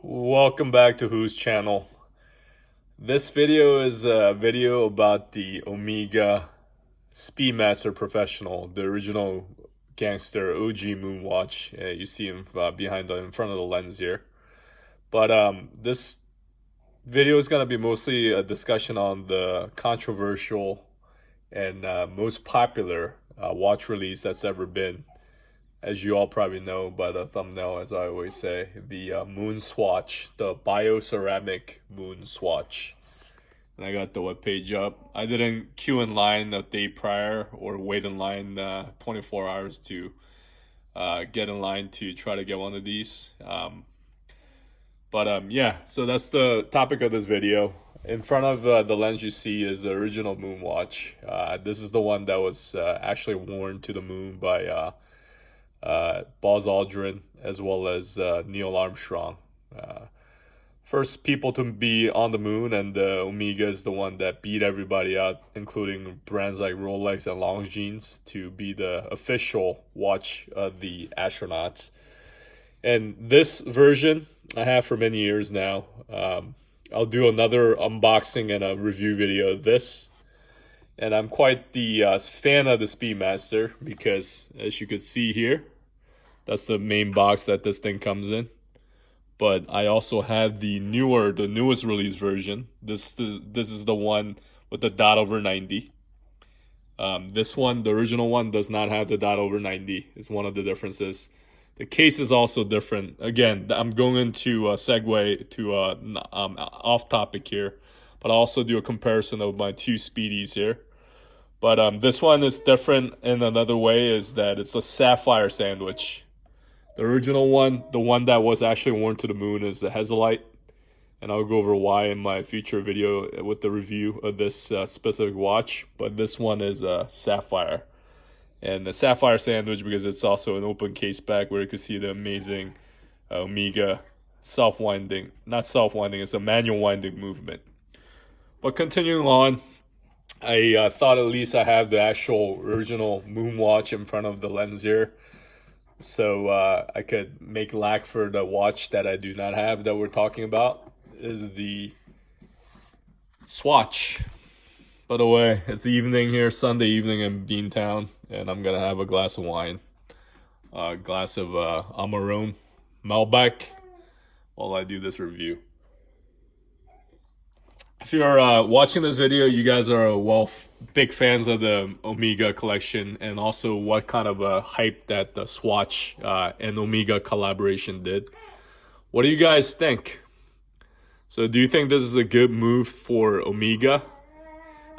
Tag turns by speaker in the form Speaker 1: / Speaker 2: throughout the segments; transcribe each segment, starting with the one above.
Speaker 1: Welcome back to Who's channel. This video is a video about the Omega Speedmaster Professional, the original gangster OG Moonwatch. You see him in front of the lens here. But this video is going to be mostly a discussion on the controversial and most popular watch release that's ever been. As you all probably know by the thumbnail, as I always say, the Moonswatch, the bioceramic Moonswatch. And I got the webpage up. I didn't queue in line the day prior or wait in line 24 hours to get in line to try to get one of these. Yeah, so that's the topic of this video. In front of the lens you see is the original Moonwatch. This is the one that was actually worn to the moon by Buzz Aldrin as well as Neil Armstrong. First people to be on the moon, and the Omega is the one that beat everybody out, including brands like Rolex and Longines, to be the official watch of the astronauts. And this version I have for many years now. I'll do another unboxing and a review video of this. And I'm quite the fan of the Speedmaster because, as you can see here, that's the main box that this thing comes in. But I also have the newest release version. This is the one with the dot over 90. This one, the original one, does not have the dot over 90. It's one of the differences. The case is also different. Again, I'm going to segue to off topic here, but I'll also do a comparison of my two Speedies here. But this one is different in another way, is that it's a sapphire sandwich. The original one, the one that was actually worn to the moon, is the Hesalite. And I'll go over why in my future video with the review of this specific watch. But this one is a sapphire. And the sapphire sandwich because it's also an open case back where you can see the amazing Omega self-winding. Not self-winding, it's a manual winding movement. But continuing on, I thought at least I have the actual original Moonwatch in front of the lens here. So I could make lack for the watch that I do not have that we're talking about is the Swatch. By the way, it's evening here, Sunday evening in Beantown, and I'm gonna have a glass of wine, a glass of Amarone Malbec while I do this review. If you're watching this video, you guys are big fans of the Omega collection, and also what kind of a hype that the Swatch and Omega collaboration did. What do you guys think? So do you think this is a good move for Omega?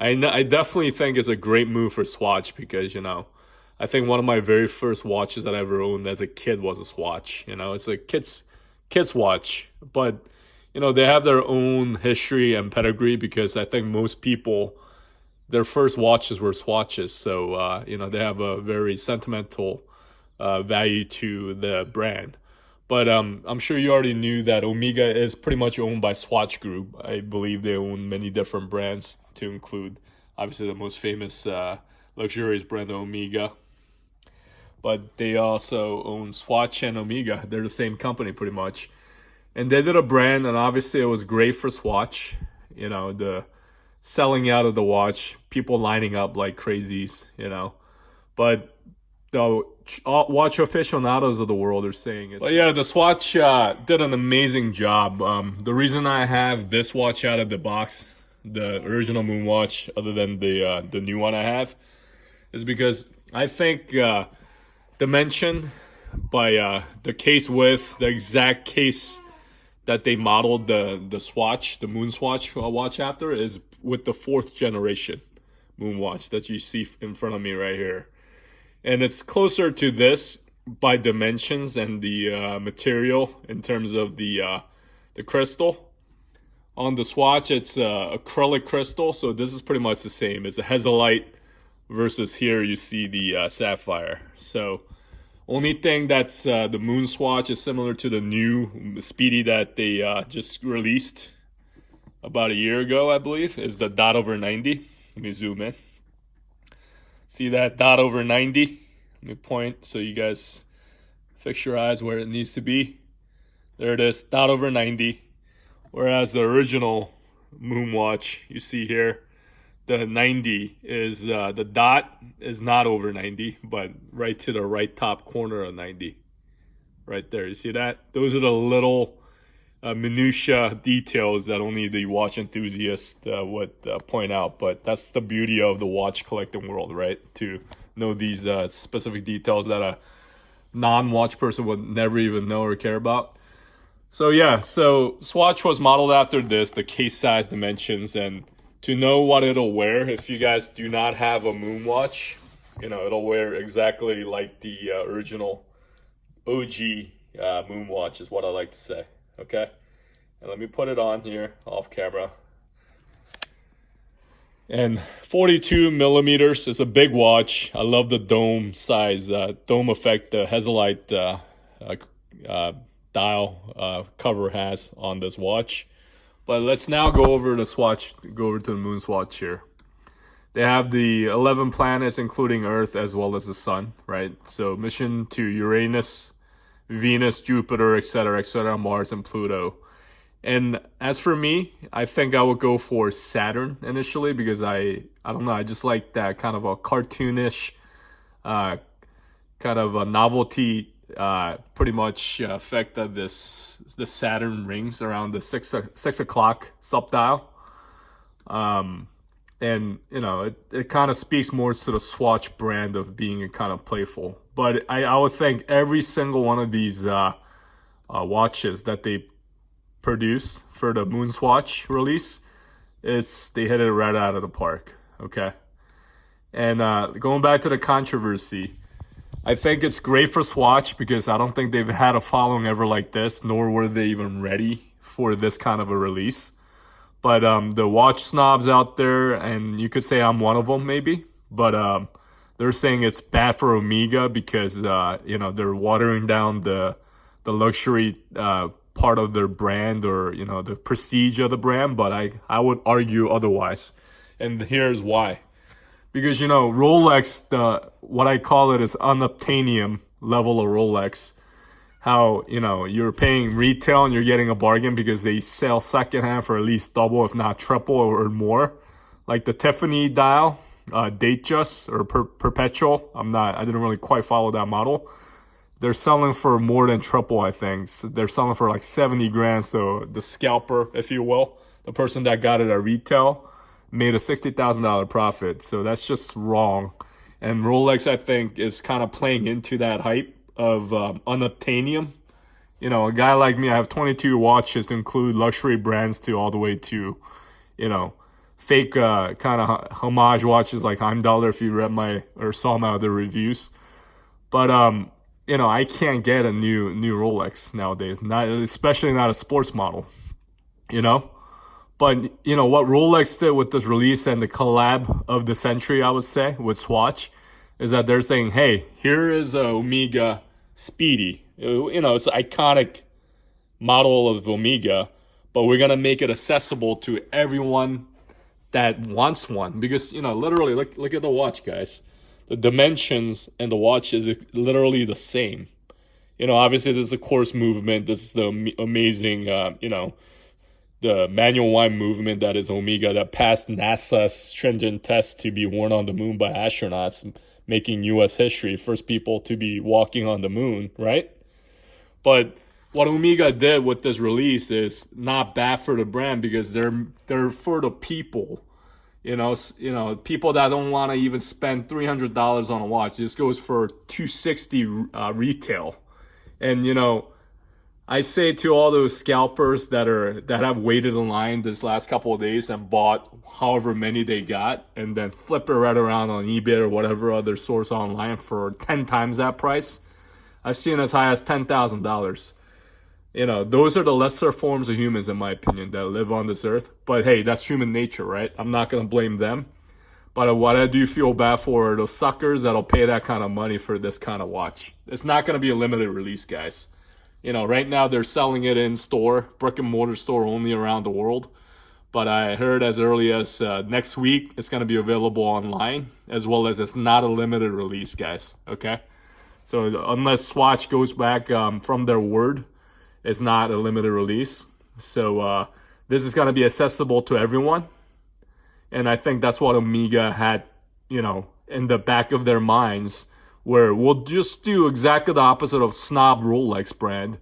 Speaker 1: I definitely think it's a great move for Swatch because, I think one of my very first watches that I ever owned as a kid was a Swatch. It's a kid's watch, but they have their own history and pedigree because I think most people, their first watches were Swatches. So, they have a very sentimental value to the brand. But I'm sure you already knew that Omega is pretty much owned by Swatch Group. I believe they own many different brands to include, obviously, the most famous luxurious brand, Omega. But they also own Swatch and Omega. They're the same company pretty much. And they did a brand, and obviously it was great for Swatch. The selling out of the watch, people lining up like crazies, But the watch aficionados of the world are saying it. But yeah, the Swatch did an amazing job. The reason I have this watch out of the box, the original Moonwatch, other than the new one I have, is because I think dimension by the case width, the exact case that they modeled the Swatch, the Moonswatch watch after, is with the 4th generation Moonwatch that you see in front of me right here. And it's closer to this by dimensions and the material in terms of the crystal. On the Swatch, it's acrylic crystal, so this is pretty much the same. It's a Hesalite versus here you see the sapphire. So only thing that's the Moonswatch is similar to the new Speedy that they just released about a year ago, I believe, is the dot over 90. Let me zoom in. See that dot over 90? Let me point so you guys fix your eyes where it needs to be. There it is, not over 90. Whereas the original Moonwatch, you see here, the 90 is, the dot is not over 90, but right to the right top corner of 90. Right there, you see that? Those are the little minutia details that only the watch enthusiast would point out. But that's the beauty of the watch collecting world, right? To know these specific details that a non-watch person would never even know or care about. So yeah, so Swatch was modeled after this, the case size dimensions, and to know what it'll wear, if you guys do not have a Moonwatch, it'll wear exactly like the original OG Moonwatch is what I like to say. Okay, and let me put it on here off camera. And 42 millimeters is a big watch. I love the dome size, dome effect the Hazelite dial cover has on this watch. But let's now go over to the Moonswatch here. They have the 11 planets, including Earth as well as the Sun, right? So mission to Uranus, Venus, Jupiter, etc., Mars, and Pluto. And as for me, I think I would go for Saturn initially because I don't know, I just like that kind of a cartoonish, kind of a novelty, pretty much effect of the Saturn rings around the 6 o'clock subdial. And it kind of speaks more to the Swatch brand of being kind of playful. But I would think every single one of these watches that they produce for the Moonswatch release, they hit it right out of the park. Okay, and going back to the controversy, I think it's great for Swatch because I don't think they've had a following ever like this, nor were they even ready for this kind of a release. But the watch snobs out there, and you could say I'm one of them maybe, but they're saying it's bad for Omega because they're watering down the luxury part of their brand, or the prestige of the brand. But I would argue otherwise, and here's why. Because Rolex, what I call it is unobtainium level of Rolex. How you're paying retail and you're getting a bargain because they sell secondhand for at least double, if not triple or more. Like the Tiffany dial, Datejust or Perpetual. I didn't really quite follow that model. They're selling for more than triple, I think. So they're selling for like 70 grand. So the scalper, if you will, the person that got it at retail, made a $60,000 profit. So that's just wrong. And Rolex, I think, is kind of playing into that hype of unobtainium. A guy like me, I have 22 watches to include luxury brands to all the way to, fake kind of homage watches like Heimdallr, if you read or saw my other reviews. But I can't get a new Rolex nowadays, especially not a sports model. But what Rolex did with this release and the collab of the century, I would say, with Swatch, is that they're saying, hey, here is a Omega Speedy. It's an iconic model of Omega, but we're gonna make it accessible to everyone that wants one. Because literally, look at the watch, guys. The dimensions and the watch is literally the same. Obviously, this is a coarse movement. This is the amazing, the manual wind movement that is Omega that passed NASA's stringent test to be worn on the moon by astronauts, making U.S. history, first people to be walking on the moon, right? But what Omega did with this release is not bad for the brand because they're for the people. People that don't want to even spend $300 on a watch. This goes for $260 retail. And I say to all those scalpers that have waited in line this last couple of days and bought however many they got and then flip it right around on eBay or whatever other source online for 10 times that price. I've seen as high as $10,000. Those are the lesser forms of humans, in my opinion, that live on this earth. But hey, that's human nature, right? I'm not going to blame them. But what I do feel bad for are those suckers that'll pay that kind of money for this kind of watch. It's not going to be a limited release, guys. Right now they're selling it in store, brick and mortar store only around the world. But I heard as early as next week, it's going to be available online, as well as it's not a limited release, guys. Okay? So unless Swatch goes back from their word It's not a limited release. So this is going to be accessible to everyone. And I think that's what Omega had, in the back of their minds, where we'll just do exactly the opposite of snob Rolex brand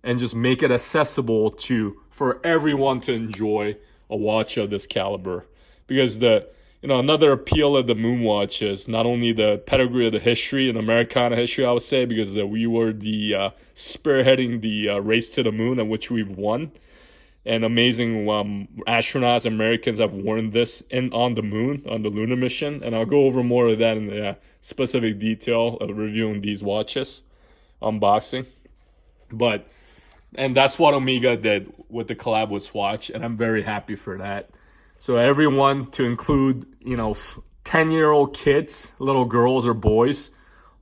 Speaker 1: and just make it accessible for everyone to enjoy a watch of this caliber. Because another appeal of the Moonwatch is not only the pedigree of the history and Americana history, I would say, because we were the spearheading the race to the moon, in which we've won. And amazing astronauts, Americans have worn this on the moon, on the lunar mission. And I'll go over more of that in the specific detail of reviewing these watches, unboxing. And that's what Omega did with the collab with Swatch, and I'm very happy for that. So everyone, to include, 10-year-old kids, little girls or boys,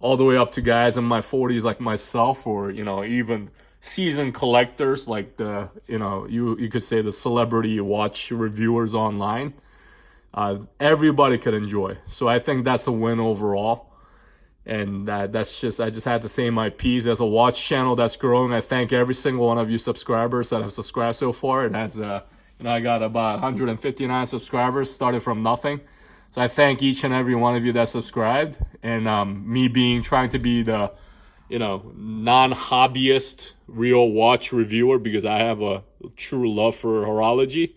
Speaker 1: all the way up to guys in my 40s like myself, or, even seasoned collectors like you could say the celebrity watch reviewers online. Everybody could enjoy. So I think that's a win overall. And I just had to say my piece. As a watch channel that's growing, I thank every single one of you subscribers that have subscribed so far. It has, I got about 159 subscribers, started from nothing. So I thank each and every one of you that subscribed. And me trying to be the, non-hobbyist real watch reviewer, because I have a true love for horology.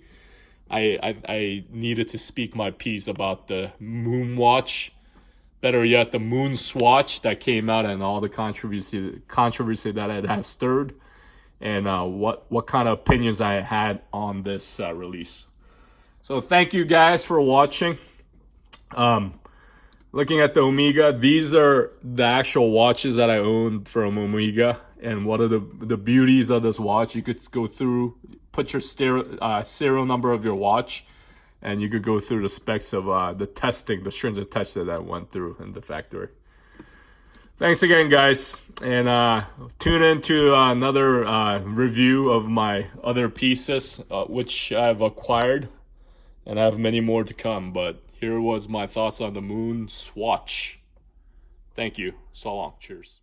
Speaker 1: I needed to speak my piece about the Moonwatch. Better yet, the Moonswatch that came out and all the controversy that it has stirred, and what kind of opinions I had on this release. So thank you guys for watching. Looking at the Omega, these are the actual watches that I owned from Omega, and what are the beauties of this watch. You could go through, put your serial number of your watch, and you could go through the specs of the stringent testing that I went through in the factory. Thanks again, guys. And tune in to another review of my other pieces, which I've acquired. And I have many more to come. But here was my thoughts on the Moonswatch. Thank you. So long. Cheers.